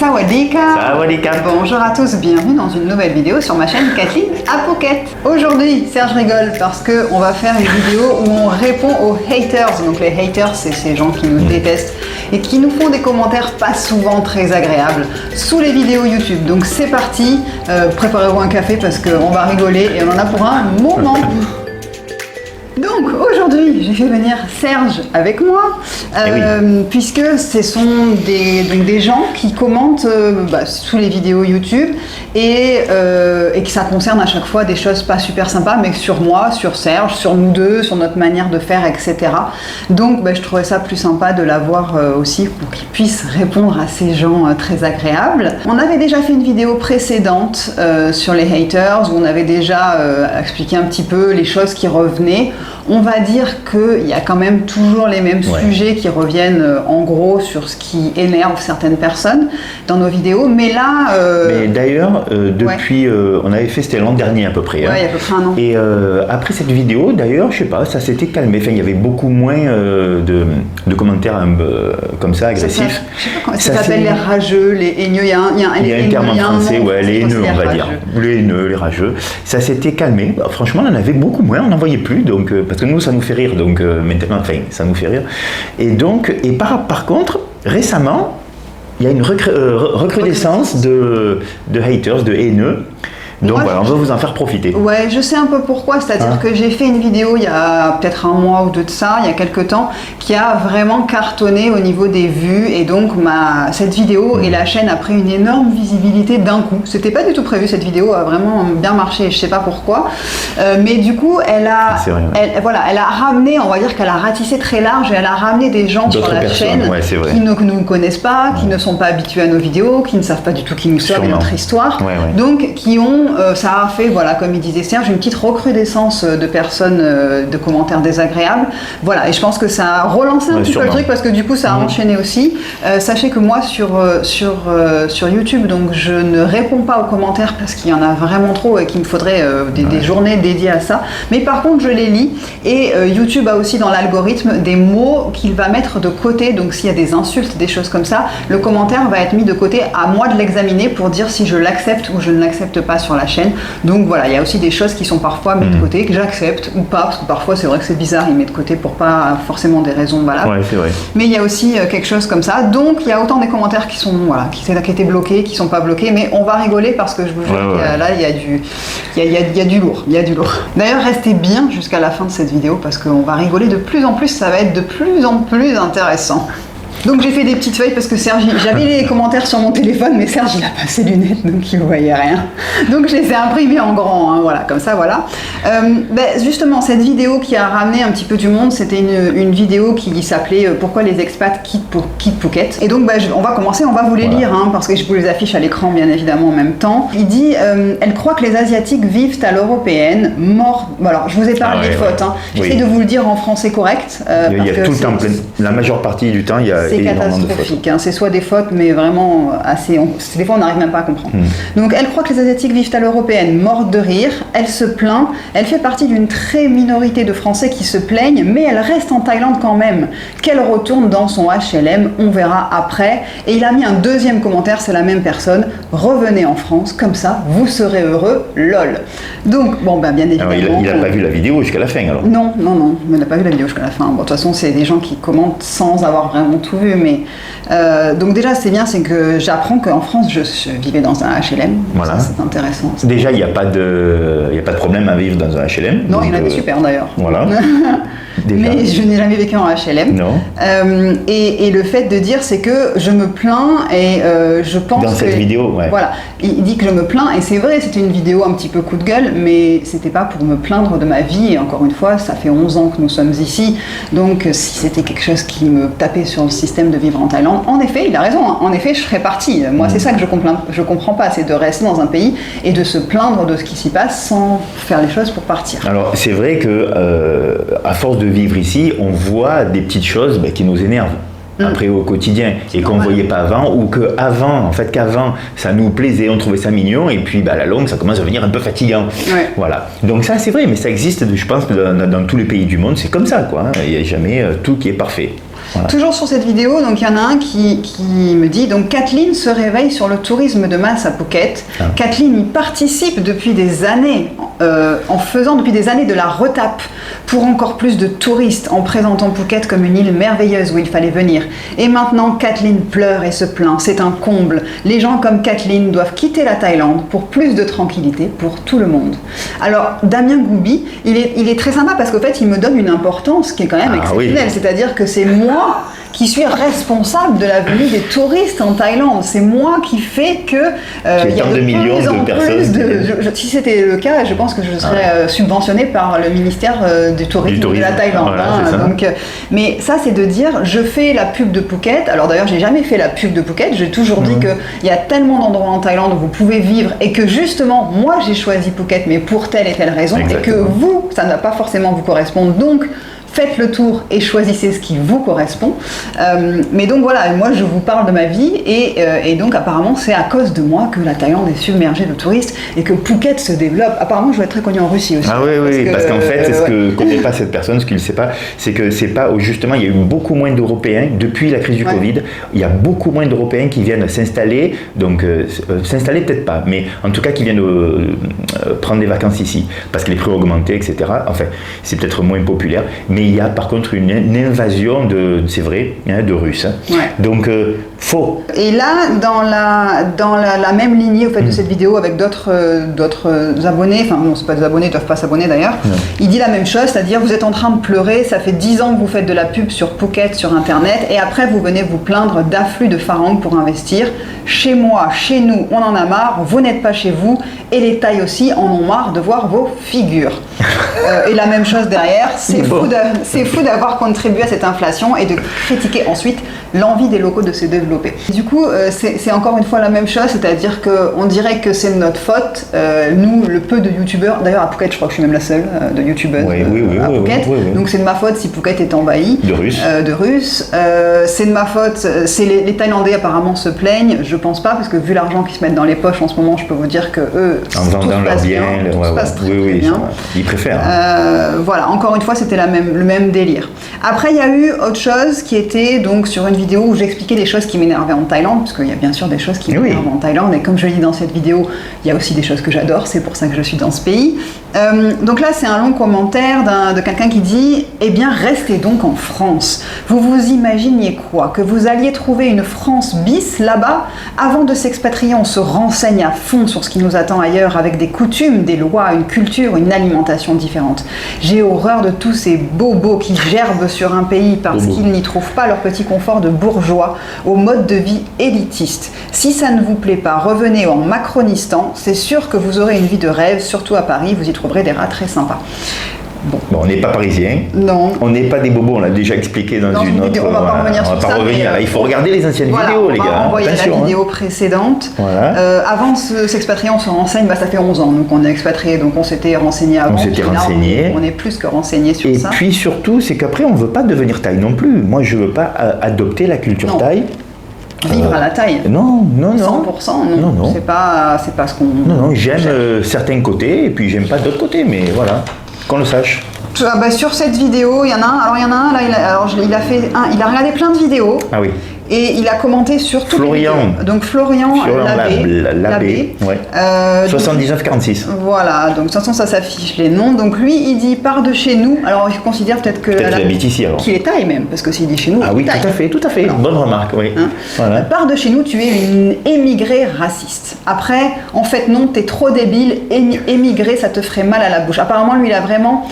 Sawadika. Sawadika. Bonjour à tous, bienvenue dans une nouvelle vidéo sur ma chaîne Kathleen Apoket. Aujourd'hui, Serge rigole parce qu'on va faire une vidéo où on répond aux haters. Donc les haters, c'est ces gens qui nous détestent et qui nous font des commentaires pas souvent très agréables sous les vidéos YouTube. Donc c'est parti, préparez-vous un café parce qu'on va rigoler et on en a pour un moment. Donc aujourd'hui, j'ai fait venir Serge avec moi, puisque ce sont des gens qui commentent sous les vidéos YouTube et que ça concerne à chaque fois des choses pas super sympas, mais sur moi, sur Serge, sur nous deux, sur notre manière de faire, etc. Donc je trouvais ça plus sympa de l'avoir aussi pour qu'il puisse répondre à ces gens très agréables. On avait déjà fait une vidéo précédente sur les haters où on avait déjà expliqué un petit peu les choses qui revenaient. On va dire qu'il y a quand même toujours les mêmes sujets qui reviennent en gros sur ce qui énerve certaines personnes dans nos vidéos, mais là... Mais d'ailleurs, depuis, on avait fait, c'était l'an dernier à peu près. Il y a à peu près un an. Et après cette vidéo, d'ailleurs, je sais pas, ça s'était calmé. Enfin, il y avait beaucoup moins de commentaires comme ça, agressifs. Je sais pas comment ça s'appelle, les rageux, les haineux. Il y a un terme en français, les haineux, on va dire. Les haineux, les rageux. Ça s'était calmé. Franchement, on en avait beaucoup moins, on n'en voyait plus. Donc, parce que nous, ça nous fait rire. Donc, maintenant, enfin, ça nous fait rire. Et donc, par contre, récemment, il y a une recrudescence de haters, de haineux. Donc voilà, on va vous en faire profiter. Ouais, je sais un peu pourquoi, c'est-à-dire que j'ai fait une vidéo il y a peut-être un mois ou deux de ça, il y a quelques temps, qui a vraiment cartonné au niveau des vues et donc cette vidéo et la chaîne a pris une énorme visibilité d'un coup. C'était pas du tout prévu, cette vidéo a vraiment bien marché, je sais pas pourquoi, mais du coup elle a ramené, on va dire qu'elle a ratissé très large et elle a ramené des gens sur la chaîne qui ne nous connaissent pas, qui ne sont pas habitués à nos vidéos, qui ne savent pas du tout qui nous sommes et notre histoire, donc qui ont ça a fait, voilà, comme il disait Serge, une petite recrudescence de personnes, de commentaires désagréables. Voilà, et je pense que ça a relancé un petit peu le truc parce que du coup ça a enchaîné aussi. Sachez que moi sur YouTube, donc je ne réponds pas aux commentaires parce qu'il y en a vraiment trop et qu'il me faudrait des journées dédiées à ça. Mais par contre, je les lis et YouTube a aussi dans l'algorithme des mots qu'il va mettre de côté. Donc s'il y a des insultes, des choses comme ça, le commentaire va être mis de côté, à moi de l'examiner pour dire si je l'accepte ou je ne l'accepte pas sur la chaîne. Donc voilà, il y a aussi des choses qui sont parfois mises de côté, que j'accepte ou pas, parce que parfois c'est vrai que c'est bizarre, ils mettent de côté pour pas forcément des raisons valables. Ouais, c'est vrai. Mais il y a aussi quelque chose comme ça. Donc il y a autant des commentaires qui sont qui étaient bloqués, qui sont pas bloqués, mais on va rigoler parce que je vous jure là il y a du lourd, il y a du lourd. D'ailleurs, restez bien jusqu'à la fin de cette vidéo parce qu'on va rigoler de plus en plus, ça va être de plus en plus intéressant. Donc j'ai fait des petites feuilles parce que Serge, j'avais les commentaires sur mon téléphone, mais Serge il a pas ses lunettes donc il ne voyait rien. Donc je les ai imprimés en grand, voilà, comme ça, voilà. Justement, cette vidéo qui a ramené un petit peu du monde, c'était une vidéo qui s'appelait Pourquoi les expats quittent Phuket. Et donc on va commencer, on va vous les lire, parce que je vous les affiche à l'écran bien évidemment en même temps. Il dit elle croit que les Asiatiques vivent à l'européenne, mort. Bon, alors je vous ai parlé des fautes, j'essaie de vous le dire en français correct. Il y a tout le temps, la majeure partie du temps, il y a c'est catastrophique, c'est soit des fautes, mais vraiment assez. Des fois, on n'arrive même pas à comprendre. Donc, elle croit que les Asiatiques vivent à l'européenne, morte de rire. Elle se plaint. Elle fait partie d'une très minorité de Français qui se plaignent, mais elle reste en Thaïlande quand même. Qu'elle retourne dans son HLM, on verra après. Et il a mis un deuxième commentaire, c'est la même personne. Revenez en France, comme ça, vous serez heureux, lol. Donc, bien évidemment. Alors, il n'a pas vu la vidéo jusqu'à la fin, alors. Non, il n'a pas vu la vidéo jusqu'à la fin. Bon, de toute façon, c'est des gens qui commentent sans avoir vraiment tout vu, mais donc déjà c'est bien, c'est que j'apprends qu'en France je vivais dans un HLM, voilà. C'est intéressant. Déjà il n'y a pas de problème à vivre dans un HLM. Non, il y en a des super d'ailleurs. Voilà. Mais je n'ai jamais vécu en HLM. Non. Et le fait de dire, c'est que je me plains et je pense dans cette vidéo, voilà, il dit que je me plains et c'est vrai, c'était une vidéo un petit peu coup de gueule, mais c'était pas pour me plaindre de ma vie. Et encore une fois, ça fait 11 ans que nous sommes ici, donc si c'était quelque chose qui me tapait sur le système de vivre en Thaïlande, en effet, il a raison. En effet, je ferais partie. Moi, c'est ça que je comprends pas, c'est de rester dans un pays et de se plaindre de ce qui s'y passe sans faire les choses pour partir. Alors c'est vrai que à force de vivre ici, on voit des petites choses qui nous énervent. après au quotidien et qu'on ne voyait pas avant, ou qu'avant ça nous plaisait, on trouvait ça mignon, et puis à la longue ça commence à devenir un peu fatigant. Ouais. Voilà. Donc ça c'est vrai, mais ça existe, je pense, dans tous les pays du monde, c'est comme ça, quoi. Il n'y a jamais tout qui est parfait. Voilà. Toujours sur cette vidéo, donc il y en a un qui me dit donc Kathleen se réveille sur le tourisme de masse à Phuket. Kathleen y participe depuis des années, en faisant depuis des années de la retape pour encore plus de touristes, en présentant Phuket comme une île merveilleuse où il fallait venir. Et maintenant, Kathleen pleure et se plaint. C'est un comble. Les gens comme Kathleen doivent quitter la Thaïlande pour plus de tranquillité pour tout le monde. Alors, Damien Goubi, il est très sympa parce qu'en fait, il me donne une importance qui est quand même exceptionnelle. Oui. C'est-à-dire que c'est moi qui suis responsable de la venue des touristes en Thaïlande. C'est moi qui fais que il y a de millions de personnes. Si c'était le cas, je pense que je serais subventionnée par le ministère du tourisme de la Thaïlande. Voilà, donc, mais ça, c'est de dire, je fais la pub de Phuket. Alors d'ailleurs, j'ai jamais fait la pub de Phuket. J'ai toujours dit qu'il y a tellement d'endroits en Thaïlande où vous pouvez vivre et que justement, moi, j'ai choisi Phuket, mais pour telle et telle raison, et que vous, ça ne va pas forcément vous correspondre. Donc, faites le tour et choisissez ce qui vous correspond. Mais donc voilà, moi je vous parle de ma vie et donc apparemment c'est à cause de moi que la Thaïlande est submergée de touristes et que Phuket se développe. Apparemment je vais être très connue en Russie aussi. Ah oui, parce qu'en fait, c'est ce que ne connaît pas cette personne, ce qu'il ne sait pas, c'est que c'est pas, justement, il y a eu beaucoup moins d'Européens depuis la crise du Covid. Il y a beaucoup moins d'Européens qui viennent s'installer, donc s'installer peut-être pas, mais en tout cas qui viennent prendre des vacances ici, parce que les prix ont augmenté, etc. Enfin, c'est peut-être moins populaire, mais il y a par contre une invasion c'est vrai, de Russes. Donc, faux. Et là, dans la même lignée au fait de cette vidéo avec d'autres abonnés, enfin non, c'est pas des abonnés, ils doivent pas s'abonner d'ailleurs, il dit la même chose, c'est-à-dire vous êtes en train de pleurer, ça fait 10 ans que vous faites de la pub sur Phuket, sur internet, et après vous venez vous plaindre d'afflux de Farang pour investir. Chez moi, chez nous, on en a marre, vous n'êtes pas chez vous, et les Thaïs aussi en ont marre de voir vos figures. Et la même chose derrière, c'est fou d'avoir contribué à cette inflation et de critiquer ensuite l'envie des locaux de se développer. Du coup, c'est encore une fois la même chose, c'est-à-dire qu'on dirait que c'est de notre faute, nous, le peu de youtubeurs, d'ailleurs à Phuket, je crois que je suis même la seule de youtubeuse à Phuket, donc c'est de ma faute si Phuket est envahi de Russes. C'est de ma faute, les Thaïlandais apparemment se plaignent, je pense pas, parce que vu l'argent qu'ils se mettent dans les poches en ce moment, je peux vous dire que eux, en vendant leur bien, tout se passe très bien. Ils préfèrent. Voilà, encore une fois, c'était le même délire. Après, il y a eu autre chose qui était donc sur une vidéo où j'expliquais des choses qui m'énervaient en Thaïlande, parce qu'il y a bien sûr des choses qui m'énervent en Thaïlande, et comme je le dis dans cette vidéo, il y a aussi des choses que j'adore, c'est pour ça que je suis dans ce pays. Donc là, c'est un long commentaire de quelqu'un qui dit « Eh bien, restez donc en France. Vous vous imaginiez quoi? Que vous alliez trouver une France bis là-bas? Avant de s'expatrier, on se renseigne à fond sur ce qui nous attend ailleurs, avec des coutumes, des lois, une culture, une alimentation différente. J'ai horreur de tous ces bobos qui gerbent sur un pays parce qu'ils n'y trouvent pas leur petit confort de bourgeois au mode de vie élitiste. Si ça ne vous plaît pas, revenez en Macronistan, c'est sûr que vous aurez une vie de rêve, surtout à Paris, vous y trouverez des rats très sympas. » Bon, on n'est pas parisiens. Non. On n'est pas des bobos, on l'a déjà expliqué dans une autre. On va pas revenir sur ça. Il faut regarder les anciennes vidéos, les gars. On va envoyer la vidéo précédente. Avant de s'expatrier, on se renseigne. Ça fait 11 ans, donc on est expatrié, donc on s'était renseigné avant. On est plus que renseigné sur ça. Et puis surtout, c'est qu'après, on ne veut pas devenir Thaï non plus. Moi, je ne veux pas adopter la culture Thaï. Vivre à la Thaï. Non. 100%, non. C'est pas ce qu'on. Non, j'aime certains côtés et puis j'aime pas d'autres côtés, mais voilà, qu'on le sache. Sur cette vidéo, il y en a un. Là, il a regardé plein de vidéos. Ah oui. Et il a commenté sur toutes les vidéos. Donc Florian Labbé. 7946. Voilà, donc de toute façon ça s'affiche les noms. Donc lui il dit part de chez nous. Alors il considère peut-être qu'il habite ici alors. Qu'il est Thaï même, parce que s'il dit chez nous. Ah oui, tout à fait. Alors, bonne remarque, oui. Voilà. Part de chez nous, tu es une émigrée raciste. Après, en fait non, t'es trop débile, émigré ça te ferait mal à la bouche. Apparemment lui il a vraiment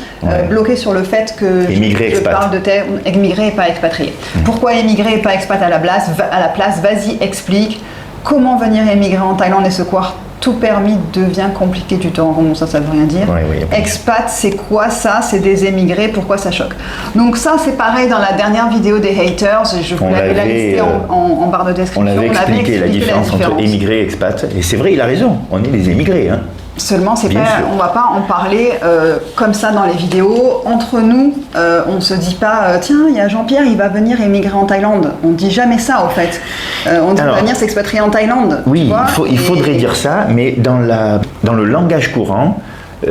bloqué sur le fait que je parle de émigré et pas expatrié. Pourquoi émigré et pas expat à la place, vas-y, explique comment venir émigrer en Thaïlande et se croire tout permis devient compliqué, tu te rends compte, ça veut rien dire. Expat, c'est quoi ça? C'est des émigrés, pourquoi ça choque? Donc ça, c'est pareil dans la dernière vidéo des haters, je vous l'avais listé en barre de description. On avait expliqué la différence entre émigrés et expat, et c'est vrai, il a raison, on est des émigrés. Seulement, on va pas en parler comme ça dans les vidéos. Entre nous, on ne se dit pas tiens, il y a Jean-Pierre, il va venir émigrer en Thaïlande. On ne dit jamais ça, en fait. On dit venir s'expatrier en Thaïlande. Oui, il faudrait dire ça, mais dans le langage courant,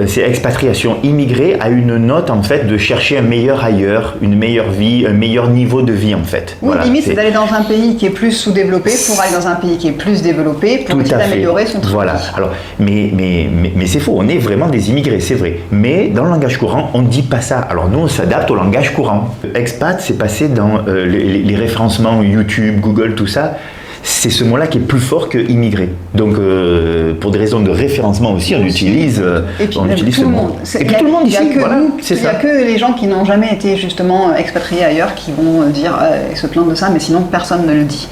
c'est expatriation, immigrer à une note en fait de chercher un meilleur ailleurs, une meilleure vie, un meilleur niveau de vie en fait. Oui, limite c'est d'aller dans un pays qui est plus sous-développé pour aller dans un pays qui est plus développé pour essayer d'améliorer son train de vie. Alors, mais c'est faux, on est vraiment des immigrés, c'est vrai. Mais dans le langage courant, on ne dit pas ça. Alors nous, on s'adapte au langage courant. Expat, c'est passé dans les référencements YouTube, Google, tout ça. C'est ce mot-là qui est plus fort que immigré. Donc, pour des raisons de référencement aussi, on utilise ce mot. Et puis tout le monde ici, voilà, c'est ça. Il n'y a que les gens qui n'ont jamais été justement expatriés ailleurs qui vont dire se plaindre de ça, mais sinon personne ne le dit.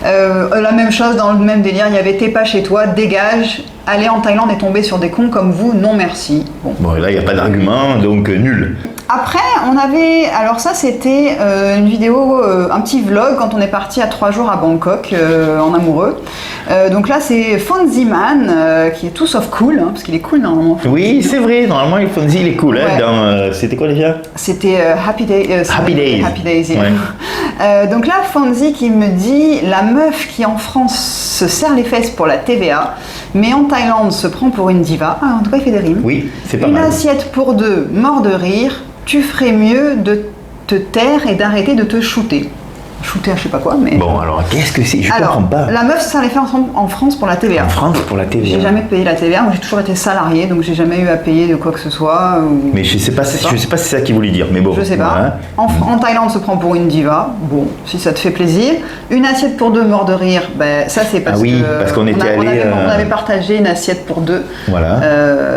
La même chose dans le même délire, il y avait t'es pas chez toi, dégage. Aller en Thaïlande et tomber sur des cons comme vous, non merci. Bon là, il n'y a pas d'argument, donc nul. Après, on avait, alors ça c'était une vidéo, un petit vlog quand on est parti à 3 jours à Bangkok en amoureux. Donc là c'est Fonzie Man qui est tout sauf cool, hein, parce qu'il est cool normalement. Oui, c'est vrai, normalement Fonzie il est cool. Ouais. Hein, c'était quoi déjà? C'était Happy Days. Happy Days. Happy Days, yeah. Ouais. Donc là Fonzie qui me dit la meuf qui en France se serre les fesses pour la TVA, mais en Thaïlande se prend pour une diva. Ah, en tout cas il fait des rimes. Oui, c'est pas mal. Une assiette pour 2, mort de rire. Tu ferais mieux de te taire et d'arrêter de te shooter. Shooter, je sais pas quoi, mais... Bon, alors, qu'est-ce que c'est? Je comprends pas. La meuf, ça les fait en France pour la TVA. En France pour la TVA. J'ai jamais payé la TVA, moi j'ai toujours été salarié, donc j'ai jamais eu à payer de quoi que ce soit. Mais je sais pas si c'est ça qu'il voulait dire, mais bon. Je sais pas. Ouais. En Thaïlande, se prend pour une diva. Bon, si ça te fait plaisir. Une assiette pour 2, mort de rire. Ben, ça c'est parce parce qu'on était allé... On avait partagé une assiette pour 2. Voilà.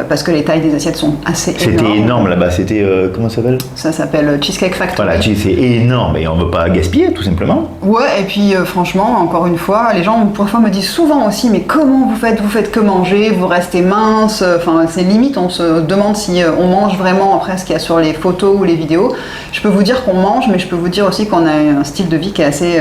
Parce que les tailles des assiettes sont assez énormes. C'était énorme là-bas. C'était comment ça s'appelle? Ça s'appelle Cheesecake Factory. Voilà, c'est énorme et on veut pas gaspiller tout simplement. Ouais. Et puis franchement, encore une fois, les gens parfois me disent souvent aussi, mais comment vous faites que manger, vous restez mince, enfin c'est limite, on se demande si on mange vraiment après ce qu'il y a sur les photos ou les vidéos. Je peux vous dire qu'on mange, mais je peux vous dire aussi qu'on a un style de vie qui est assez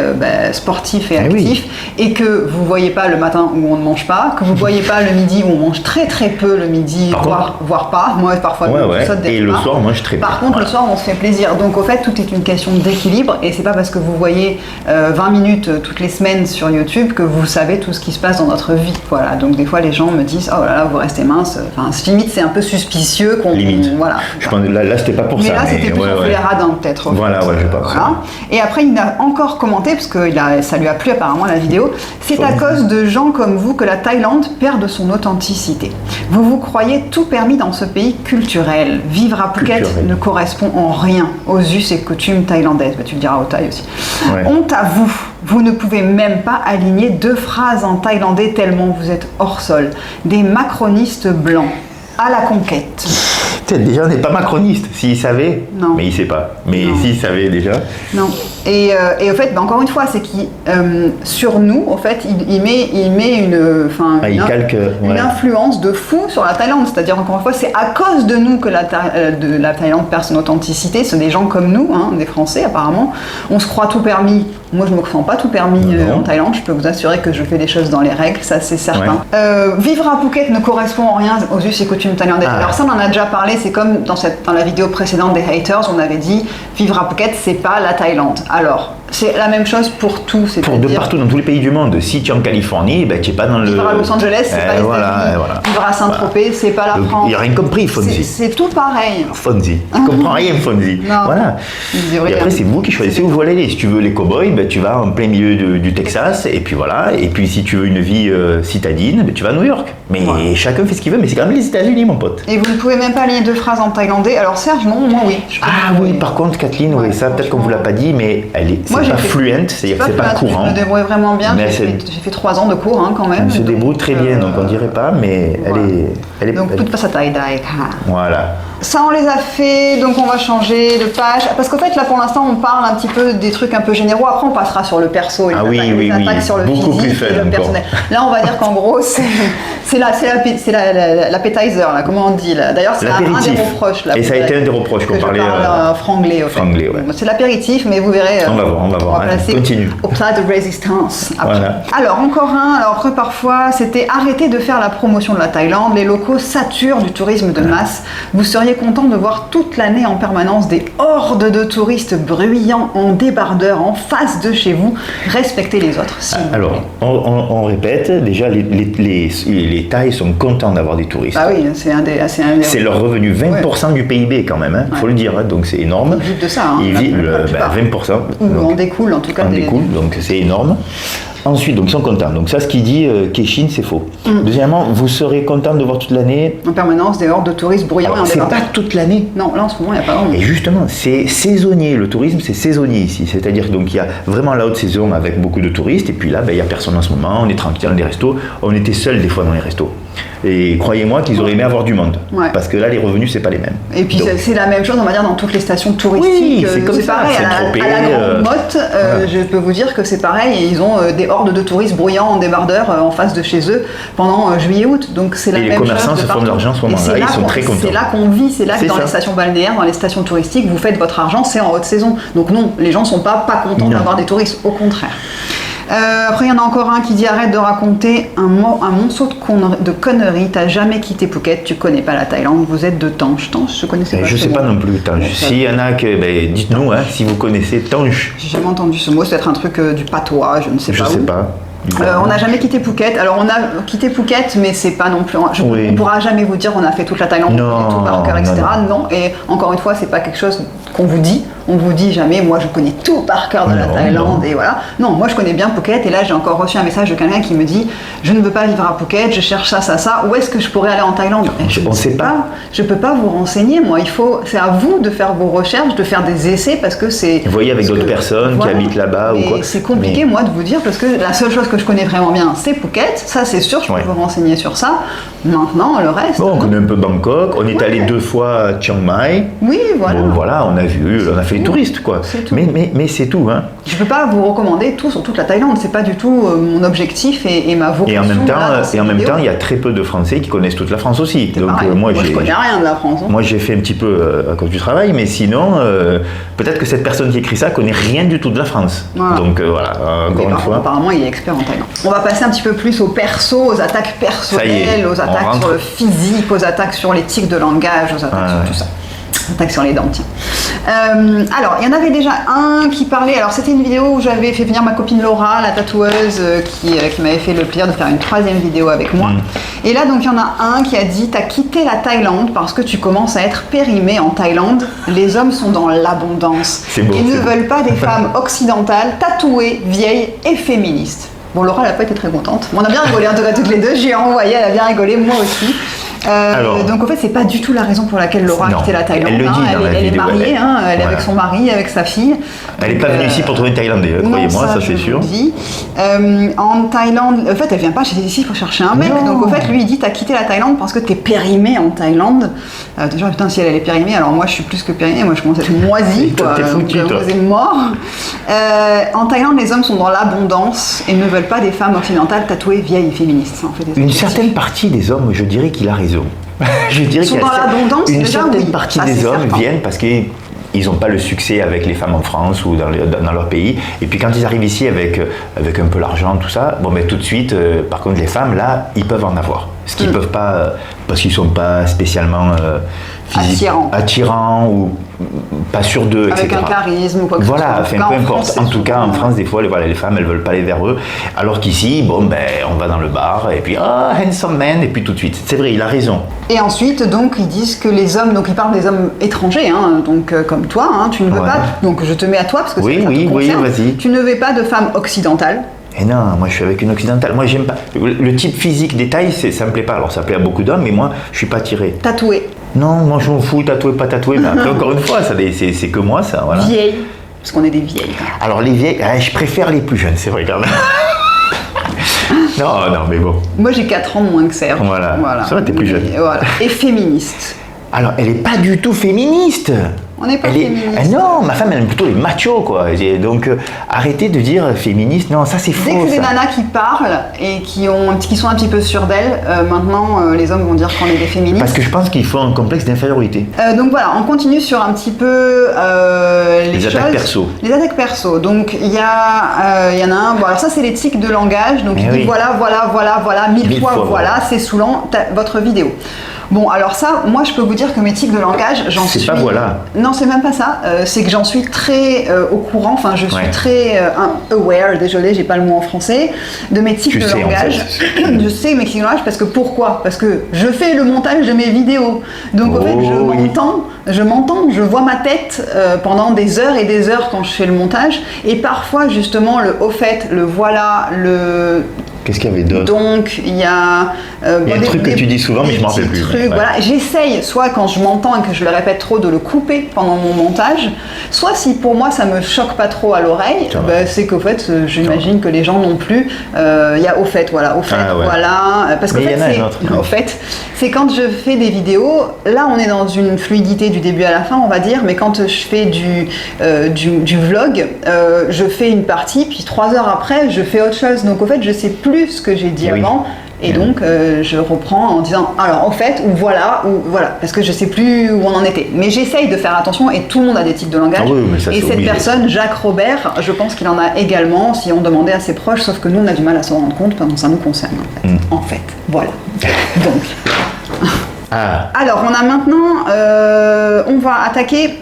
sportif et actif, et que vous voyez pas le matin où on ne mange pas, que vous voyez pas le midi où on mange très très peu le midi, voire pas. Moi parfois je saute des repas. Et le soir on mange très peu. Par contre le soir on se fait plaisir. Donc au fait tout est une question d'équilibre, et c'est pas parce que vous voyez 20 minutes toutes les semaines sur YouTube que vous savez tout ce qui se passe dans notre vie. Voilà. Donc des fois les gens me disent oh là là vous restez mince. Enfin limite c'est un peu suspicieux qu'on. Limite. Voilà. Je pense là c'était pas pour ça. Mais là c'était plus pour les radins peut-être. Voilà je pense. Voilà. Et après il a encore commenté parce que ça lui a plu apparemment la vidéo. C'est à cause de gens comme vous que la Thaïlande perd de son authenticité. Vous vous croyez tout permis dans ce pays culturel. Vivre à Phuket ne correspond en rien aux us et coutumes thaïlandaises. Bah, tu le diras au Thaï aussi. Ouais. Honte à vous. Vous ne pouvez même pas aligner 2 phrases en thaïlandais tellement vous êtes hors sol. Des macronistes blancs. À la conquête. Déjà, on n'est pas macroniste. S'il savait, non. Mais il ne sait pas. Mais s'il savait déjà. Non. Et au fait, encore une fois, c'est qu'il sur nous, au fait, il met une influence de fou sur la Thaïlande. C'est-à-dire, encore une fois, c'est à cause de nous que la Thaïlande perd son authenticité. C'est des gens comme nous, hein, des Français apparemment. On se croit tout permis. Moi, je ne me sens pas tout permis en Thaïlande. Je peux vous assurer que je fais des choses dans les règles, ça c'est certain. Ouais. Vivre à Phuket ne correspond en rien aux us et coutumes thaïlandaises. Alors ça, on en a déjà parlé. C'est comme dans la vidéo précédente des haters, on avait dit vivre à Phuket, c'est pas la Thaïlande. Alors, c'est la même chose pour tout. De partout, dans tous les pays du monde. Si tu es en Californie, ben, tu n'es pas dans le... Vivre à Los Angeles, c'est pas les États-Unis. Vivre à Saint-Tropez, c'est pas la France. Il n'a rien compris, Fonzie. C'est tout pareil. Fonzie. Tu comprends rien, Fonzie. Non. Voilà. Et après, c'est vous qui choisissez où vous voulez aller. Si tu veux les cow-boys, ben, tu vas en plein milieu du Texas, et puis voilà. Et puis si tu veux une vie citadine, ben, tu vas à New York. Mais chacun fait ce qu'il veut, mais c'est quand même les États-Unis, mon pote. Et vous ne pouvez même pas aligner 2 phrases en thaïlandais. Alors Serge, non, moi oui. Oui, par contre, Kathleen, ça peut-être qu'on vous l'a pas dit, mais c'est pas fluente, c'est-à-dire que c'est pas courant. Je me débrouille vraiment bien. J'ai fait 3 ans de cours quand même. Elle se débrouille très bien, donc on dirait pas, mais elle est. Donc toute passe à thaï-dai. Voilà. Ça, on les a fait, donc on va changer de page. Parce qu'en fait, là, pour l'instant, on parle un petit peu des trucs un peu généraux. Après, on passera sur le perso et les attaques sur le physique et le personnel. Là, on va dire qu'en gros, c'est l'appetizer, là, comment on dit là. D'ailleurs, c'est un des reproches. Là, et ça a été un des reproches qu'on parlait. Franglais, au fait. Franglais, ouais. C'est l'apéritif, mais vous verrez. On va voir. Continue. Au plat de résistance. Voilà. Alors, encore un. Alors, après, parfois, c'était arrêter de faire la promotion de la Thaïlande. Les locaux saturent du tourisme de masse. Vous seriez content de voir toute l'année en permanence des hordes de touristes bruyants en débardeur en face de chez vous. Respectez les autres. Alors, on répète, déjà les les Thaïs sont contents d'avoir des touristes. Ah oui, c'est leur revenu, 20% du PIB quand même, faut le dire, donc c'est énorme. Ils vivent de ça. Ils vivent 20%. On découle en tout cas. On découle, donc c'est énorme. Ensuite, donc ils sont contents. Donc ça, ce qu'il dit, Keshin, c'est faux. Deuxièmement, vous serez content de voir toute l'année. En permanence, des hordes de touristes bruyants et en débordement. C'est pas toute l'année. Non, là en ce moment, il n'y a pas vraiment. Et justement, c'est saisonnier. Le tourisme, c'est saisonnier ici. C'est-à-dire donc il y a vraiment la haute saison avec beaucoup de touristes. Et puis là, il n'y a personne en ce moment. On est tranquille dans les restos. On était seuls des fois dans les restos. Et croyez-moi qu'ils auraient aimé avoir du monde. Parce que là, les revenus, c'est pas les mêmes. Et puis c'est la même chose, on va dire, dans toutes les stations touristiques. Oui, c'est comme ça. Pareil. À la Grande Motte, je peux vous dire que c'est pareil. Et ils ont des hordes de touristes bruyants en débardeur en face de chez eux pendant juillet-août. Donc c'est la même chose. Et les commerçants se font de l'argent en ce moment-là. Ils sont très contents. C'est là qu'on vit. C'est là que dans les stations balnéaires, dans les stations touristiques, vous faites votre argent, c'est en haute saison. Donc non, les gens sont pas contents d'avoir des touristes. Au contraire. Après, il y en a encore un qui dit arrête de raconter un monceau de conneries. T'as jamais quitté Phuket, tu connais pas la Thaïlande, vous êtes de Tange. Tange, je connaissais pas. Je sais pas non plus, Tange. S'il y en a que, dites-nous si vous connaissez Tange. J'ai jamais entendu ce mot, c'est peut-être un truc du patois, je ne sais pas. Je sais pas. On n'a jamais quitté Phuket. Alors on a quitté Phuket, mais c'est pas non plus. On ne pourra jamais vous dire on a fait toute la Thaïlande, tout par cœur, etc. Non. Et encore une fois, c'est pas quelque chose qu'on vous dit. On vous dit jamais. Moi, je connais tout par cœur de la Thaïlande et voilà. Non, moi je connais bien Phuket. Et là, j'ai encore reçu un message de quelqu'un qui me dit je ne veux pas vivre à Phuket. Je cherche ça. Où est-ce que je pourrais aller en Thaïlande? On ne sait pas. Je peux pas vous renseigner. Moi, c'est à vous de faire vos recherches, de faire des essais parce que c'est. Vous voyez avec d'autres personnes qui habitent là-bas ou quoi. C'est compliqué moi de vous dire parce que la seule chose que je connais vraiment bien, c'est Phuket. Ça, c'est sûr, je peux vous renseigner sur ça. Maintenant, le reste. Bon, on connaît un peu Bangkok. On est allé 2 fois à Chiang Mai. Oui, voilà. Bon, voilà, on a fait les touristes, quoi. Mais c'est tout, hein. Je peux pas vous recommander tout sur toute la Thaïlande. C'est pas du tout mon objectif et ma vocation. Et en même temps, il y a très peu de Français qui connaissent toute la France aussi. Donc moi, je connais rien de la France. Moi, j'ai fait un petit peu à cause du travail, mais sinon, peut-être que cette personne qui écrit ça connaît rien du tout de la France. Voilà. Donc voilà, encore une fois. Apparemment, il est expert en Thaïlande. On va passer un petit peu plus aux persos, aux attaques personnelles, aux attaques sur le physique, aux attaques sur les tics de langage, aux attaques sur tout ça. Attaque sur les dents, tiens. Alors, il y en avait déjà un qui parlait. Alors, c'était une vidéo où j'avais fait venir ma copine Laura, la tatoueuse, qui m'avait fait le plaisir de faire une 3e vidéo avec moi. Et là, donc, il y en a un qui a dit t'as quitté la Thaïlande parce que tu commences à être périmé en Thaïlande. Les hommes sont dans l'abondance. Ils ne veulent pas des femmes occidentales, tatouées, vieilles et féministes. Bon, Laura, elle n'a pas été très contente. On a bien rigolé, en tout cas, toutes les deux. J'ai envoyé, elle a bien rigolé, moi aussi. Donc en fait, c'est pas du tout la raison pour laquelle Laura a quitté la Thaïlande. Elle le dit elle est mariée, elle est avec son mari, avec sa fille. Elle n'est pas venue ici pour trouver une Thaïlandaise, croyez-moi, ça c'est sûr. En Thaïlande, en fait, elle vient pas ici pour chercher un mec. Donc en fait, lui il dit t'as quitté la Thaïlande parce que t'es périmée en Thaïlande. Déjà, putain, si elle est périmée, alors moi je suis plus que périmée, moi je commence à être moisie. T'es foutu, toi. Vous êtes mort. En Thaïlande, les hommes sont dans l'abondance et ne veulent pas des femmes occidentales tatouées, vieilles et féministes. En fait, une certaine partie des hommes, je dirais qu'il a raison. Je dirais qu'il y a une certaine partie des hommes viennent parce qu'ils n'ont pas le succès avec les femmes en France ou dans leur pays. Et puis quand ils arrivent ici avec un peu l'argent, tout ça, tout de suite, par contre les femmes, là, ils peuvent en avoir. Ce qu'ils ne peuvent pas, parce qu'ils ne sont pas spécialement attirants ou pas sûrs d'eux, etc. Avec un charisme ou quoi que ce soit. Voilà, peu importe. En tout cas, en France, des fois, les femmes, elles ne veulent pas aller vers eux. Alors qu'ici, on va dans le bar et puis, handsome man, et puis tout de suite. C'est vrai, il a raison. Et ensuite, donc, ils disent que les hommes, donc ils parlent des hommes étrangers, donc comme toi, tu ne veux pas, donc je te mets à toi parce que ça te concerne. Vas-y. Tu ne veux pas de femmes occidentales. Et non, moi je suis avec une occidentale. Moi j'aime pas. Le type physique des tailles, ça me plaît pas. Alors ça plaît à beaucoup d'hommes, mais moi je suis pas attiré. Tatoué. Non, moi je m'en fous, tatoué, pas tatoué. Mais après, encore une fois, c'est que moi ça. Voilà. Vieilles. Parce qu'on est des vieilles. Alors les vieilles, je préfère les plus jeunes, c'est vrai quand même. non, mais bon. Moi j'ai 4 ans de moins que Serge. Voilà. Ça va, t'es plus jeune. Voilà. Et féministe. Alors elle est pas du tout féministe. On n'est pas féministe. Non, ma femme elle aime plutôt les machos quoi. Donc arrêtez de dire féministe, non ça c'est faux. Dès que c'est des nanas qui parlent et qui sont un petit peu sûres d'elles, maintenant les hommes vont dire qu'on est des féministes. Parce que je pense qu'il faut un complexe d'infériorité. Donc voilà, on continue sur un petit peu les attaques perso. Les attaques perso. Donc il y en a un, alors ça c'est les tics de langage, donc il dit voilà, 1000 fois voilà, c'est saoulant votre vidéo. Bon, alors ça, moi je peux vous dire que mes tics de langage, j'en suis... C'est pas voilà. Non, c'est même pas ça. C'est que j'en suis très au courant, enfin je suis très aware, désolé, j'ai pas le mot en français, de mes tics de langage. En fait. Je sais mes tics de langage parce que pourquoi ? Parce que je fais le montage de mes vidéos. Donc en fait, je m'entends, je vois ma tête pendant des heures et des heures quand je fais le montage. Et parfois, justement, le au fait, le voilà, le... Qu'est-ce qu'il y avait d'autre ? Donc, il y a... il y a un truc que tu dis souvent, mais je ne m'en rappelle plus. Voilà. J'essaye, soit quand je m'entends et que je le répète trop, de le couper pendant mon montage, soit si pour moi ça ne me choque pas trop à l'oreille, c'est qu'au fait, j'imagine que les gens non plus. Il y a au fait, voilà, au fait, voilà. Parce qu'au fait, c'est quand je fais des vidéos, là on est dans une fluidité du début à la fin, on va dire, mais quand je fais du vlog, je fais une partie, puis 3 heures après, je fais autre chose. Donc au fait, je sais plus ce que j'ai dit avant, et donc je reprends en disant alors en fait ou voilà, parce que je sais plus où on en était, mais j'essaye de faire attention, et tout le monde a des tics de langage, et cette personne, Jacques Robert, je pense qu'il en a également si on demandait à ses proches, sauf que nous on a du mal à s'en rendre compte parce que ça nous concerne en fait, voilà. Donc alors on a maintenant on va attaquer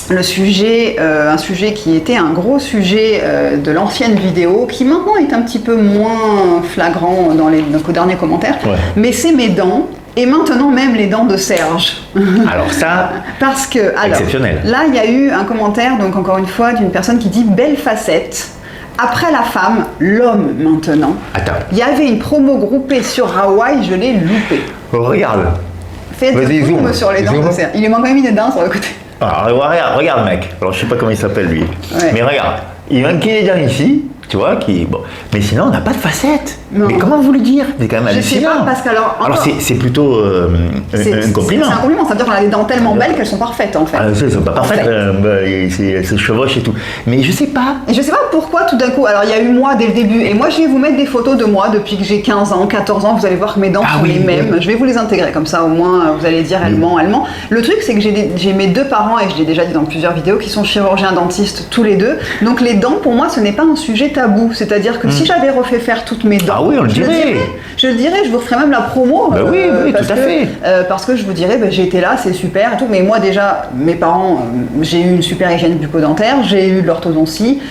le sujet, un sujet qui était un gros sujet de l'ancienne vidéo, qui maintenant est un petit peu moins flagrant dans nos derniers commentaires, mais c'est mes dents, et maintenant même les dents de Serge. Alors ça, parce que, exceptionnel. Là, il y a eu un commentaire, donc encore une fois, d'une personne qui dit « Belle facette ». Après la femme, l'homme maintenant. Attends. Il y avait une promo groupée sur Hawaï, je l'ai loupée. Oh, regarde. Faites zoom sur les dents de Serge. Il lui manque quand même une dent sur le côté. Alors, regarde mec, alors je sais pas comment il s'appelle lui, mais regarde, il manquait les dents ici, tu vois, mais sinon on n'a pas de facettes. Non. Mais comment vous le dire ? C'est quand même hallucinant. Je sais pas, parce qu'alors... Alors c'est plutôt un compliment. C'est un compliment, ça veut dire qu'on a des dents tellement belles qu'elles sont parfaites en fait. Ah, elles sont pas parfaites, elles se chevauchent et tout. Mais je sais pas. Et je sais pas pourquoi tout d'un coup, alors il y a eu moi dès le début, et moi je vais vous mettre des photos de moi depuis que j'ai 15 ans, 14 ans, vous allez voir que mes dents sont les mêmes. Je vais vous les intégrer, comme ça au moins vous allez dire allemand. Le truc c'est que j'ai mes 2 parents, et je l'ai déjà dit dans plusieurs vidéos, qui sont chirurgiens dentistes tous les 2. Donc les dents pour moi ce n'est pas un sujet tabou. C'est-à-dire que si j'avais refait faire toutes mes dents, on le dirait. Je le dirais, je vous ferais même la promo. Oui, tout à fait. Parce que je vous dirais, j'ai été là, c'est super et tout. Mais moi déjà, mes parents, j'ai eu une super hygiène bucco-dentaire, j'ai eu de l'orthodontie,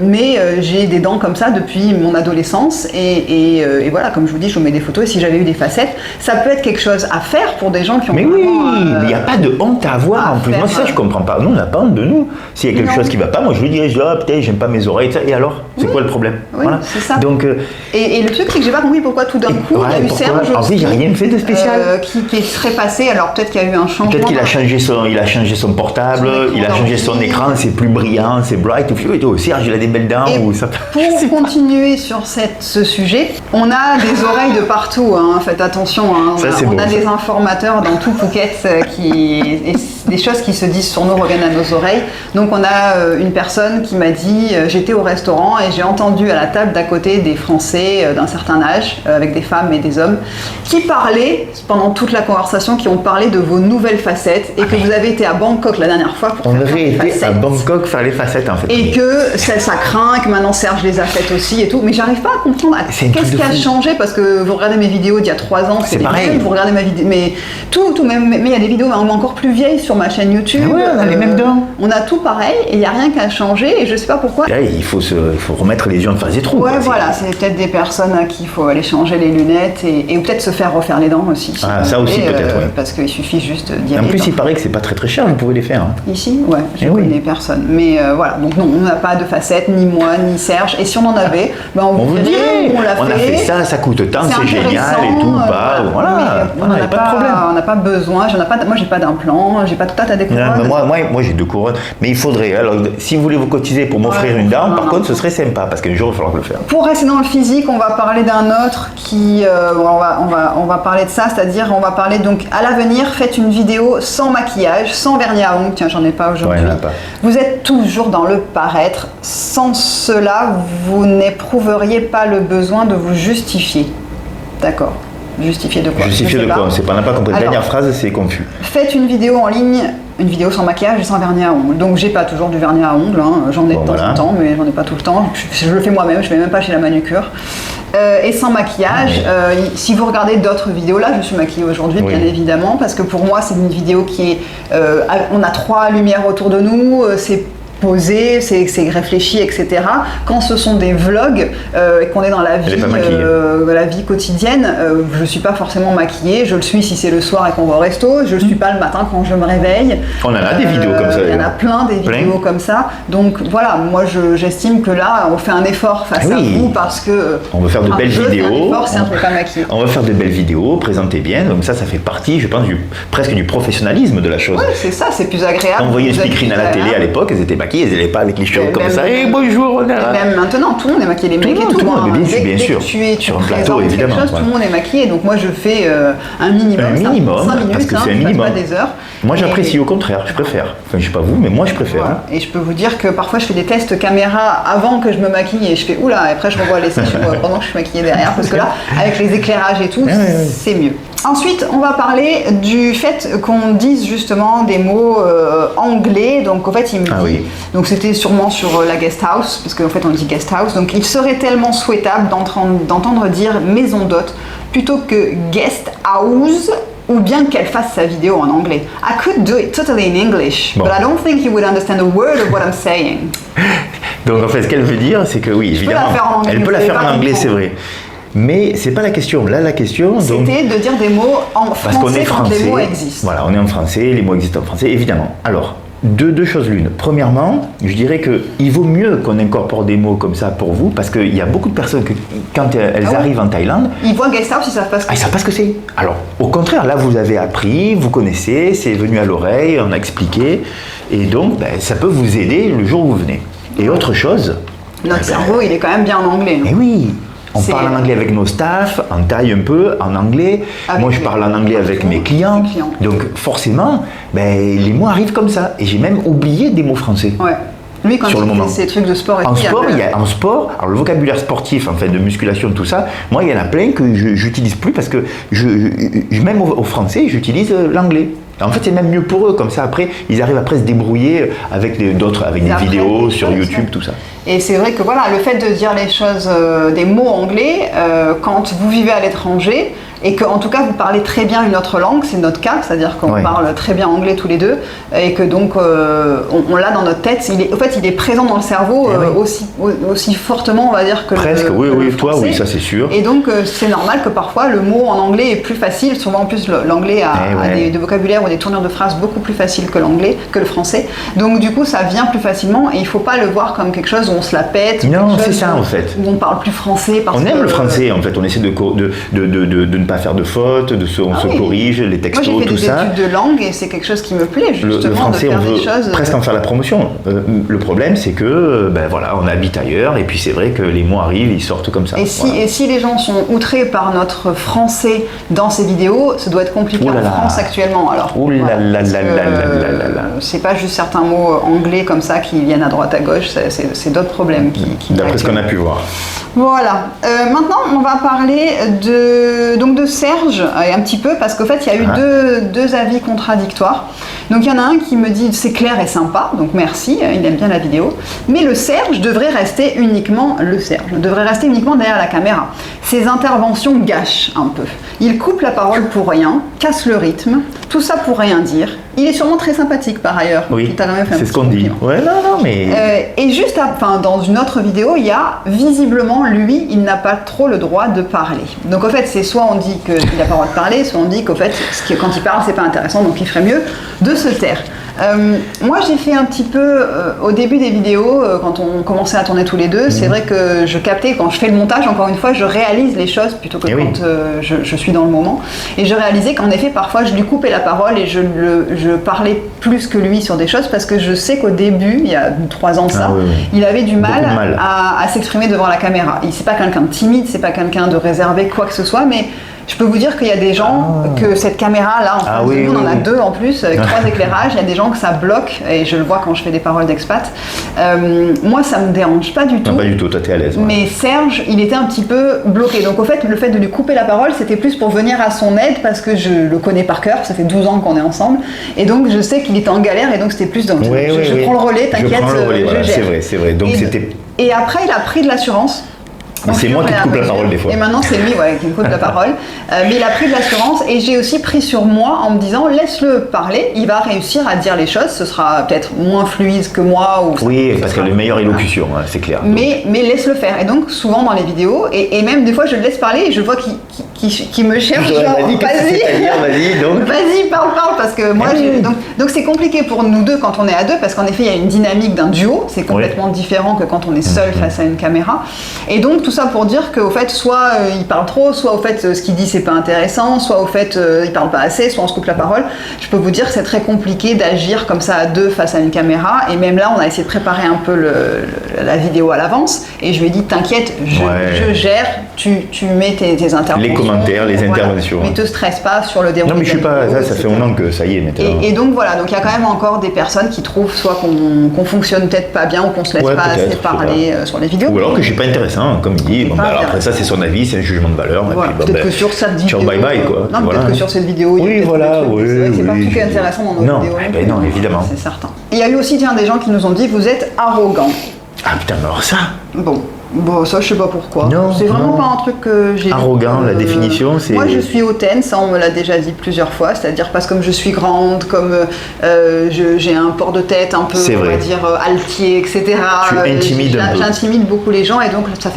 mais j'ai des dents comme ça depuis mon adolescence. Et voilà, comme je vous dis, je vous mets des photos. Et si j'avais eu des facettes, ça peut être quelque chose à faire pour des gens qui ont mais il n'y a pas de honte à avoir en plus. Moi, ça, je comprends pas. Nous, on n'a pas honte de nous. S'il y a quelque chose qui ne va pas, moi, je lui dirais, peut-être, j'aime pas mes oreilles. Et alors, c'est quoi le problème? Voilà. C'est ça. Donc, et le truc, c'est que j'ai pas compris pourquoi tout d'un coup, il y a eu Serge aussi, il n'y a rien fait de spécial. Qui serait passé. Alors peut-être qu'il y a eu un changement. Peut-être qu'il a changé son portable, il a changé son écran, c'est plus brillant, c'est bright et tout. Serge, il a des belles dents. Pour continuer sur ce sujet, on a des oreilles de partout. Faites attention. On a des informateurs dans tout Phuket et des choses qui se disent sur nous reviennent à nos oreilles. Donc on a une personne qui m'a dit j'étais au restaurant et j'ai entendu à la table d'à côté des Français d'un certain âge, avec des femmes et des hommes, qui parlaient pendant toute la conversation, qui ont parlé de vos nouvelles facettes et que vous avez été à Bangkok la dernière fois pour faire les facettes. On aurait été à Bangkok faire les facettes en fait. Et que ça craint, que maintenant Serge les a faites aussi et tout. Mais j'arrive pas à comprendre qu'est-ce qui a changé, parce que vous regardez mes vidéos d'il y a 3 ans, c'est pareil. Vous regardez ma vidéo, mais tout même, mais il y a des vidéos encore plus vieilles sur ma chaîne YouTube. Ah ouais, on a les mêmes dents. On a tout pareil et il n'y a rien qui a changé et je sais pas pourquoi. Là, il faut remettre les yeux en face des trous. Ouais, voilà, c'est peut-être des personnes à qui il faut aller changer les lunettes et peut-être se faire refaire les dents aussi. Ça aussi peut-être, oui. Parce qu'il suffit juste d'y aller. En plus, il paraît que c'est pas très très cher, vous pouvez les faire. Ici, ouais, je connais personne. Mais voilà, donc non, on n'a pas de facettes, ni moi, ni Serge. Et si on en avait, on vous dirait, on a fait ça, ça coûte tant, c'est génial et tout, voilà, il n'y a pas de problème. On n'a pas besoin, moi j'ai pas d'implant, j'ai pas tout à découvrir. Moi j'ai 2 couronnes, mais il faudrait, alors si vous voulez vous cotiser pour m'offrir une dent, par contre ce serait sympa, parce qu'un jour il va falloir le faire. Pour rester dans le physique, on va parler d'un autre qui, on va parler de ça, c'est-à-dire on va parler donc à l'avenir, faites une vidéo sans maquillage, sans vernis à ongles, tiens j'en ai pas aujourd'hui. Vous êtes toujours dans le paraître, sans cela vous n'éprouveriez pas le besoin de vous justifier. D'accord. Justifier de quoi? Justifier de quoi? On n'a pas compris. La dernière phrase, c'est confus. Faites une vidéo en ligne une vidéo sans maquillage et sans vernis à ongles. Donc j'ai pas toujours du vernis à ongles, hein. J'en ai de temps en temps, mais j'en ai pas tout le temps. Je le fais moi-même, je vais même pas chez la manucure. Et sans maquillage, si vous regardez d'autres vidéos, là je suis maquillée aujourd'hui bien évidemment, parce que pour moi c'est une vidéo qui est... on a 3 lumières autour de nous, c'est posé, c'est réfléchi, etc. Quand ce sont des vlogs et qu'on est dans la vie quotidienne, je ne suis pas forcément maquillée. Je le suis si c'est le soir et qu'on va au resto. Je ne le suis pas le matin quand je me réveille. On en a des vidéos comme ça. Il y en a plein des vidéos comme ça. Donc voilà, moi j'estime que là, on fait un effort face à vous parce que... On veut faire de belles vidéos. On va faire de belles vidéos, présenter bien. Donc ça fait partie, je pense, presque du professionnalisme de la chose. Oui, c'est ça, c'est plus agréable. On voyait une speakerine à la télé à l'époque, elles étaient maquillées, elles n'allaient pas avec les cheveux comme ça. Et bonjour, on est là. Même maintenant, tout le monde est maquillé, les mecs et tout. Tout le monde, bien sûr. Sur un plateau, évidemment. Tout le monde est maquillé, donc moi je fais un minimum. 5 minutes, parce que c'est un minimum. Pas des heures. Moi j'apprécie, au contraire, je préfère. Enfin, je sais pas vous, mais moi je préfère. Voilà. Et je peux vous dire que parfois je fais des tests caméra avant que je me maquille et je fais oula, et après je revois les sessions pendant que je suis maquillée derrière, parce que là, avec les éclairages et tout, c'est mieux. Ensuite, on va parler du fait qu'on dise justement des mots anglais. Donc en fait, il me dit, donc c'était sûrement sur la guest house, parce qu'en fait on dit guest house. Donc il serait tellement souhaitable d'entendre dire maison d'hôte plutôt que guest house, ou bien qu'elle fasse sa vidéo en anglais. I could do it totally in English, but I don't think you would understand a word of what I'm saying. Donc en fait, ce qu'elle veut dire, c'est que oui, évidemment, elle peut la faire en anglais, c'est vrai. Mais c'est pas la question. Là, la question, c'était de dire des mots en français, parce qu'on est français, quand les mots existent. Voilà, on est en français, les mots existent en français, évidemment. Alors, deux choses l'une. Premièrement, je dirais qu'il vaut mieux qu'on incorpore des mots comme ça pour vous, parce qu'il y a beaucoup de personnes que, quand elles arrivent en Thaïlande, ils voient guest house, ils savent pas ce que c'est. Ils savent pas ce que c'est. Alors, au contraire, là, vous avez appris, vous connaissez, c'est venu à l'oreille, on a expliqué, et donc, ça peut vous aider le jour où vous venez. Et autre chose... Notre cerveau, il est quand même bien en anglais. Mais oui. On parle en anglais avec nos staffs, en Thaï un peu, en anglais. Moi, je parle en anglais avec mes clients. Donc, forcément, les mots arrivent comme ça. Et j'ai même oublié des mots français. Ouais. Lui, quand il fait ces trucs de sport et en sport, alors le vocabulaire sportif, en fait, de musculation, tout ça, moi, il y en a plein que j'utilise plus parce que même au français, j'utilise l'anglais. En fait, c'est même mieux pour eux, comme ça, après, ils arrivent après à se débrouiller avec des vidéos sur YouTube, tout ça. Et c'est vrai que voilà, le fait de dire les choses, des mots anglais, quand vous vivez à l'étranger, et que en tout cas vous parlez très bien une autre langue, c'est notre cas, c'est-à-dire qu'on parle très bien anglais tous les deux, et que donc on l'a dans notre tête, il est présent dans le cerveau aussi fortement, on va dire, que presque, le toi, oui, ça c'est sûr. Et donc c'est normal que parfois le mot en anglais est plus facile, souvent en plus l'anglais a des vocabulaires ou des tournures de phrases beaucoup plus faciles que le français, donc du coup ça vient plus facilement, et il ne faut pas le voir comme quelque chose où on se la pète, non, c'est ça en fait, où on parle plus français parce on aime le français en fait, on essaie de ne pas faire de fautes, on se corrige, les textos, tout ça. Moi j'ai fait des études de langue et c'est quelque chose qui me plaît justement, le français, de faire on veut des choses... presque en faire la promotion. Le problème c'est que on habite ailleurs et puis c'est vrai que les mots arrivent, ils sortent comme ça. Et si les gens sont outrés par notre français dans ces vidéos, ça doit être compliqué en France actuellement. Alors, c'est pas juste certains mots anglais comme ça qui viennent à droite à gauche, c'est d'autres problèmes qui d'après ce qu'on a pu voir. Voilà. Maintenant, on va parler de Serge, un petit peu, parce qu'en fait, il y a eu deux avis contradictoires. Donc, il y en a un qui me dit c'est clair et sympa, donc merci, il aime bien la vidéo. Mais le Serge devrait rester uniquement derrière la caméra. Ses interventions gâchent un peu. Il coupe la parole pour rien, casse le rythme, tout ça pour rien dire. Il est sûrement très sympathique par ailleurs. Oui, c'est ce qu'on dit. Ouais, non, mais... et juste dans une autre vidéo, il y a visiblement, lui, il n'a pas trop le droit de parler. Donc en fait, c'est soit on dit qu'il n'a pas le droit de parler, soit on dit qu'en fait, quand il parle, c'est pas intéressant, donc il ferait mieux de se taire. Moi, j'ai fait un petit peu, au début des vidéos, quand on commençait à tourner tous les deux, c'est vrai que je captais, quand je fais le montage, encore une fois, je réalise les choses plutôt que quand je suis dans le moment. Et je réalisais qu'en effet, parfois, je lui coupais la parole et je parlais plus que lui sur des choses parce que je sais qu'au début, il y a 3 ans de ça, il avait du mal à s'exprimer devant la caméra. C'est pas quelqu'un de timide, c'est pas quelqu'un de réservé, quoi que ce soit, mais Je peux vous dire qu'il y a des gens que cette caméra-là, en face de nous, on en a deux en plus, avec 3 éclairages. Il y a des gens que ça bloque, et je le vois quand je fais des paroles d'expat. Moi, ça me dérange pas du tout. Non, pas du tout, toi t'es à l'aise. Mais Serge, il était un petit peu bloqué. Donc au fait, le fait de lui couper la parole, c'était plus pour venir à son aide, parce que je le connais par cœur, ça fait 12 ans qu'on est ensemble. Et donc je sais qu'il était en galère, et donc c'était plus dans le je prends le relais, t'inquiète, je prends le relais, voilà, je gère. c'est vrai. Donc et après, il a pris de l'assurance. C'est moi qui te coupe la parole des fois. Et maintenant c'est lui qui me coupe la parole. Mais il a pris de l'assurance et j'ai aussi pris sur moi en me disant laisse-le parler, il va réussir à dire les choses, ce sera peut-être moins fluide que moi. Oui, parce qu'il a une meilleure élocution, c'est clair. Mais laisse-le faire. Et donc souvent dans les vidéos, et même des fois je le laisse parler et je vois qu'il me cherche, genre vas-y, parle, parce que moi donc c'est compliqué pour nous deux quand on est à deux, parce qu'en effet il y a une dynamique d'un duo, c'est complètement différent que quand on est seul face à une caméra. Et donc tout ça pour dire qu'au fait, soit il parle trop, soit au fait ce qu'il dit c'est pas intéressant, soit au fait il parle pas assez, soit on se coupe la parole. Je peux vous dire que c'est très compliqué d'agir comme ça à deux face à une caméra. Et même là, on a essayé de préparer un peu la vidéo à l'avance. Et je lui ai dit t'inquiète, je gère, tu mets tes interventions. Les commentaires, les interventions. Mais te stresse pas sur le déroulé. Non mais je suis pas, ça fait un an que ça y est maintenant. Et donc voilà, donc il y a quand même encore des personnes qui trouvent soit qu'on fonctionne peut-être pas bien ou qu'on se laisse pas assez parler sur les vidéos. Ou alors que je suis pas intéressant, comme il dit. Bon, alors après ça c'est son avis, c'est un jugement de valeur. Voilà. Peut-être que sur cette vidéo. Bye bye quoi. Non, peut-être que sur cette vidéo. Oui, voilà, c'est vrai que c'est pas tout qui est intéressant dans nos vidéos. Non, évidemment. C'est certain. Il y a eu aussi des gens qui nous ont dit vous êtes arrogant. Ah putain, mais alors ça. Bon, ça je sais pas pourquoi. Non, c'est vraiment pas un truc que j'ai. Arrogant, la définition, c'est. Moi je suis hautaine, ça on me l'a déjà dit plusieurs fois, c'est-à-dire parce que comme je suis grande, comme j'ai un port de tête un peu, on va dire, altier, etc. Tu intimides un peu. J'intimide beaucoup les gens et donc ça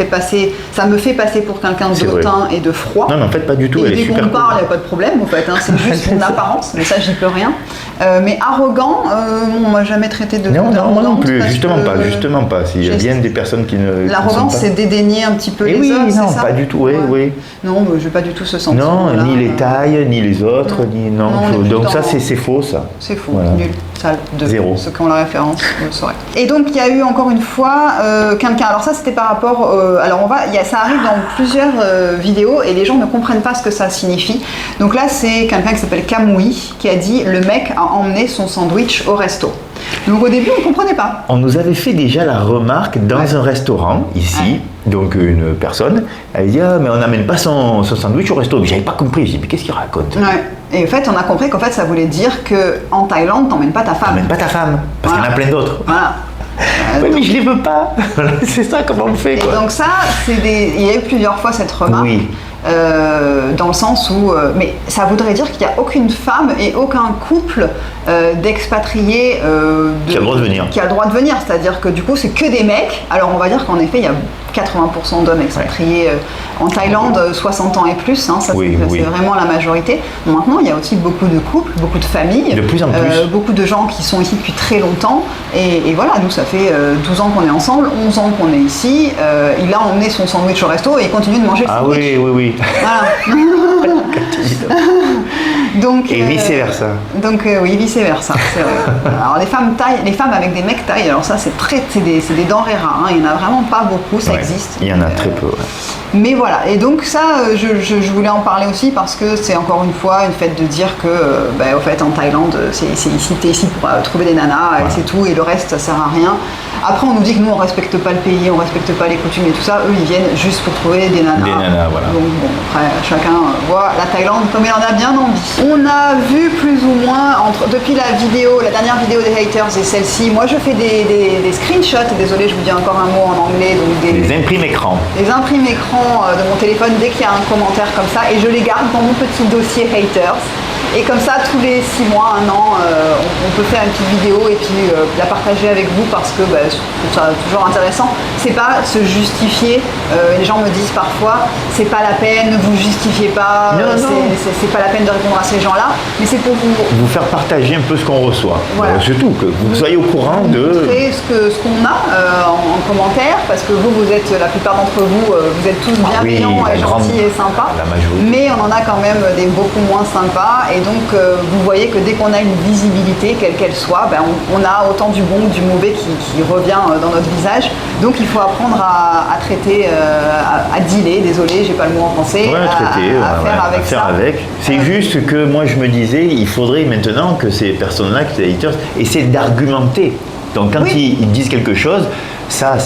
me fait passer pour quelqu'un d'hautain et de froid. Non, mais en fait pas du tout. Et dès qu'on parle, il n'y a pas de problème en fait, c'est juste une apparence, mais ça j'y peux rien. Mais arrogant, on m'a jamais traité de. Non, moi non plus, justement pas. Il y a bien des personnes qui ne. L'arrogance, c'est dédaigner un petit peu les autres, non, c'est ça ? Pas du tout, oui. Non, je n'ai pas du tout ce sentiment. Non, ni les tailles, ni les autres, non. Donc ça, c'est faux, ça. C'est faux, nul, sale, zéro. Ceux qui ont la référence, vous le saurez. Et donc, il y a eu encore une fois quelqu'un, alors ça, c'était par rapport, ça arrive dans plusieurs vidéos et les gens ne comprennent pas ce que ça signifie. Donc là, c'est quelqu'un qui s'appelle Kamui qui a dit « Le mec a emmené son sandwich au resto ». Donc au début, on ne comprenait pas. On nous avait fait déjà la remarque dans un restaurant, ici, donc une personne, elle dit « Ah, mais on n'amène pas son sandwich au resto ». J'avais pas compris, j'ai dit « Mais qu'est-ce qu'il raconte ?» Et en fait, on a compris qu'en fait, ça voulait dire qu'en Thaïlande, t'emmènes pas ta femme. T'emmènes pas ta femme, parce qu'il y en a plein d'autres. Voilà. Oui, mais je les veux pas. C'est ça, comment on le fait, quoi. Et donc ça, il y a eu plusieurs fois cette remarque. Oui. Dans le sens où, mais ça voudrait dire qu'il n'y a aucune femme et aucun couple d'expatriés qui a le droit de venir. Qui a le droit de venir, c'est-à-dire que du coup c'est que des mecs. Alors on va dire qu'en effet il y a 80% d'hommes expatriés en Thaïlande, 60 ans et plus, ça c'est vraiment la majorité. Bon, maintenant il y a aussi beaucoup de couples, beaucoup de familles, de plus en plus. Beaucoup de gens qui sont ici depuis très longtemps et voilà, nous ça fait 12 ans qu'on est ensemble, 11 ans qu'on est ici, il a emmené son sandwich au resto et il continue de manger le sandwich. Oui. Voilà. Donc, et vice-versa. Donc oui, vice-versa, c'est vrai. Alors les femmes avec des mecs thaïs, alors ça c'est des denrées rares, il n'y en a vraiment pas beaucoup, ça existe. Il y en a très peu. Mais voilà, et donc ça, je voulais en parler aussi parce que c'est encore une fois une fête de dire que, au fait, en Thaïlande, t'es ici pour trouver des nanas, et c'est tout, et le reste, ça sert à rien. Après, on nous dit que nous, on respecte pas le pays, on respecte pas les coutumes et tout ça. Ils viennent juste pour trouver des nanas. Des nanas, voilà. Donc bon, après, chacun voit la Thaïlande comme il en a bien envie. On a vu plus ou moins, depuis la dernière vidéo des haters et celle-ci, moi je fais des screenshots, désolé, je vous dis encore un mot en anglais. Donc des imprimes écran. Des imprimes écran de mon téléphone dès qu'il y a un commentaire comme ça, et je les garde dans mon petit dossier haters. Et comme ça, tous les 6 mois, 1 an, on peut faire une petite vidéo et puis la partager avec vous parce que je trouve ça toujours intéressant. C'est pas se justifier. Les gens me disent parfois, c'est pas la peine, ne vous justifiez pas, c'est pas la peine de répondre à ces gens-là. Mais c'est pour vous faire partager un peu ce qu'on reçoit. Voilà. Surtout que vous soyez au courant de ce qu'on a en commentaire, parce que vous êtes, la plupart d'entre vous, vous êtes tous bienveillants et gentils et sympas. Mais on en a quand même des beaucoup moins sympas. Et donc vous voyez que dès qu'on a une visibilité, quelle qu'elle soit, ben, on a autant du bon que du mauvais qui revient dans notre visage. Donc il faut apprendre à traiter, à dealer, désolé, j'ai pas le mot en français, à faire avec. C'est juste que moi je me disais, il faudrait maintenant que ces personnes-là, que ces éditeurs, essaient d'argumenter. Donc quand ils disent quelque chose, ça,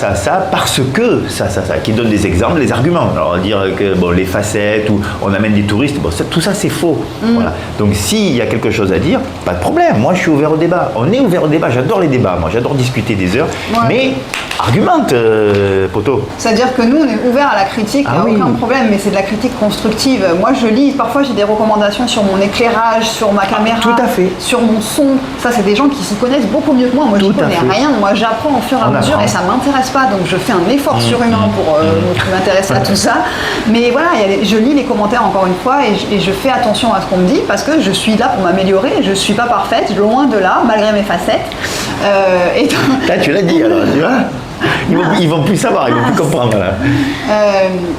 parce que ça, qui donne des exemples, des arguments. Alors dire que bon, les facettes, ou on amène des touristes, bon, tout ça c'est faux. Voilà. Donc s'il y a quelque chose à dire, pas de problème, moi je suis ouvert au débat. On est ouvert au débat, j'adore les débats, moi j'adore discuter des heures, mais argumente, poteau. C'est-à-dire que nous on est ouvert à la critique, il n'y a aucun problème, mais c'est de la critique constructive. Moi je lis, parfois j'ai des recommandations sur mon éclairage, sur ma caméra, sur mon son. Ça c'est des gens qui s'y connaissent beaucoup mieux que moi. Moi je ne connais rien, moi j'apprends au fur et à mesure et ça m'intéresse pas, donc je fais un effort surhumain pour m'intéresser à tout ça. Mais voilà, je lis les commentaires encore une fois et je fais attention à ce qu'on me dit parce que je suis là pour m'améliorer, je ne suis pas parfaite, loin de là, malgré mes facettes. Là tu l'as dit alors, tu vois. Ils vont plus savoir, ils vont plus comprendre là.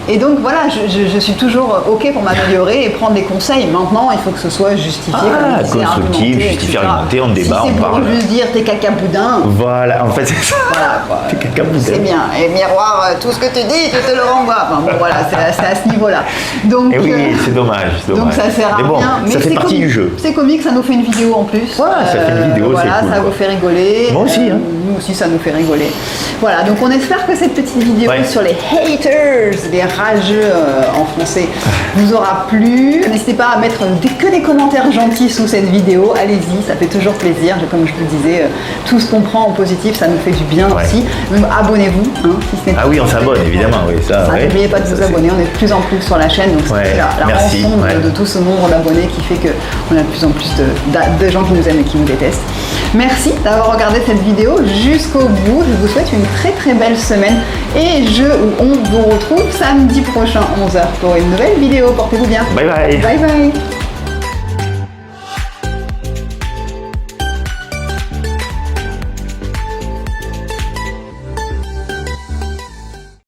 Et donc voilà, je suis toujours ok pour m'améliorer et prendre des conseils. Maintenant, il faut que ce soit justifié, constructif, justifié, argumenté, on débat, on parle. Si c'est pour juste dire t'es caca boudin. Voilà, en fait c'est ça. Voilà, t'es caca boudin. C'est bien. Et miroir, tout ce que tu dis, tu te le renvoies. Enfin, bon voilà, c'est à ce niveau-là. Donc. Et oui, c'est dommage. Donc ça sert à rien. Mais ça fait partie du jeu. C'est comique, ça nous fait une vidéo en plus. Voilà, ça fait une vidéo, c'est cool. Ça vous fait rigoler. Moi aussi. Nous aussi, ça nous fait rigoler. Voilà, donc on espère que cette petite vidéo sur les haters, les rageux en français, vous aura plu. N'hésitez pas à mettre que des commentaires gentils sous cette vidéo, allez-y, ça fait toujours plaisir. Comme je vous le disais, tout ce qu'on prend en positif, ça nous fait du bien aussi. Donc abonnez-vous, si ce n'est pas on s'abonne évidemment, oui. N'oubliez pas de vous abonner, on est de plus en plus sur la chaîne, donc c'est la rencontre de tout ce nombre d'abonnés qui fait qu'on a de plus en plus de gens qui nous aiment et qui nous détestent. Merci d'avoir regardé cette vidéo jusqu'au bout. Je vous souhaite une très très belle semaine et on vous retrouve samedi prochain 11h pour une nouvelle vidéo. Portez-vous bien. Bye bye. Bye bye.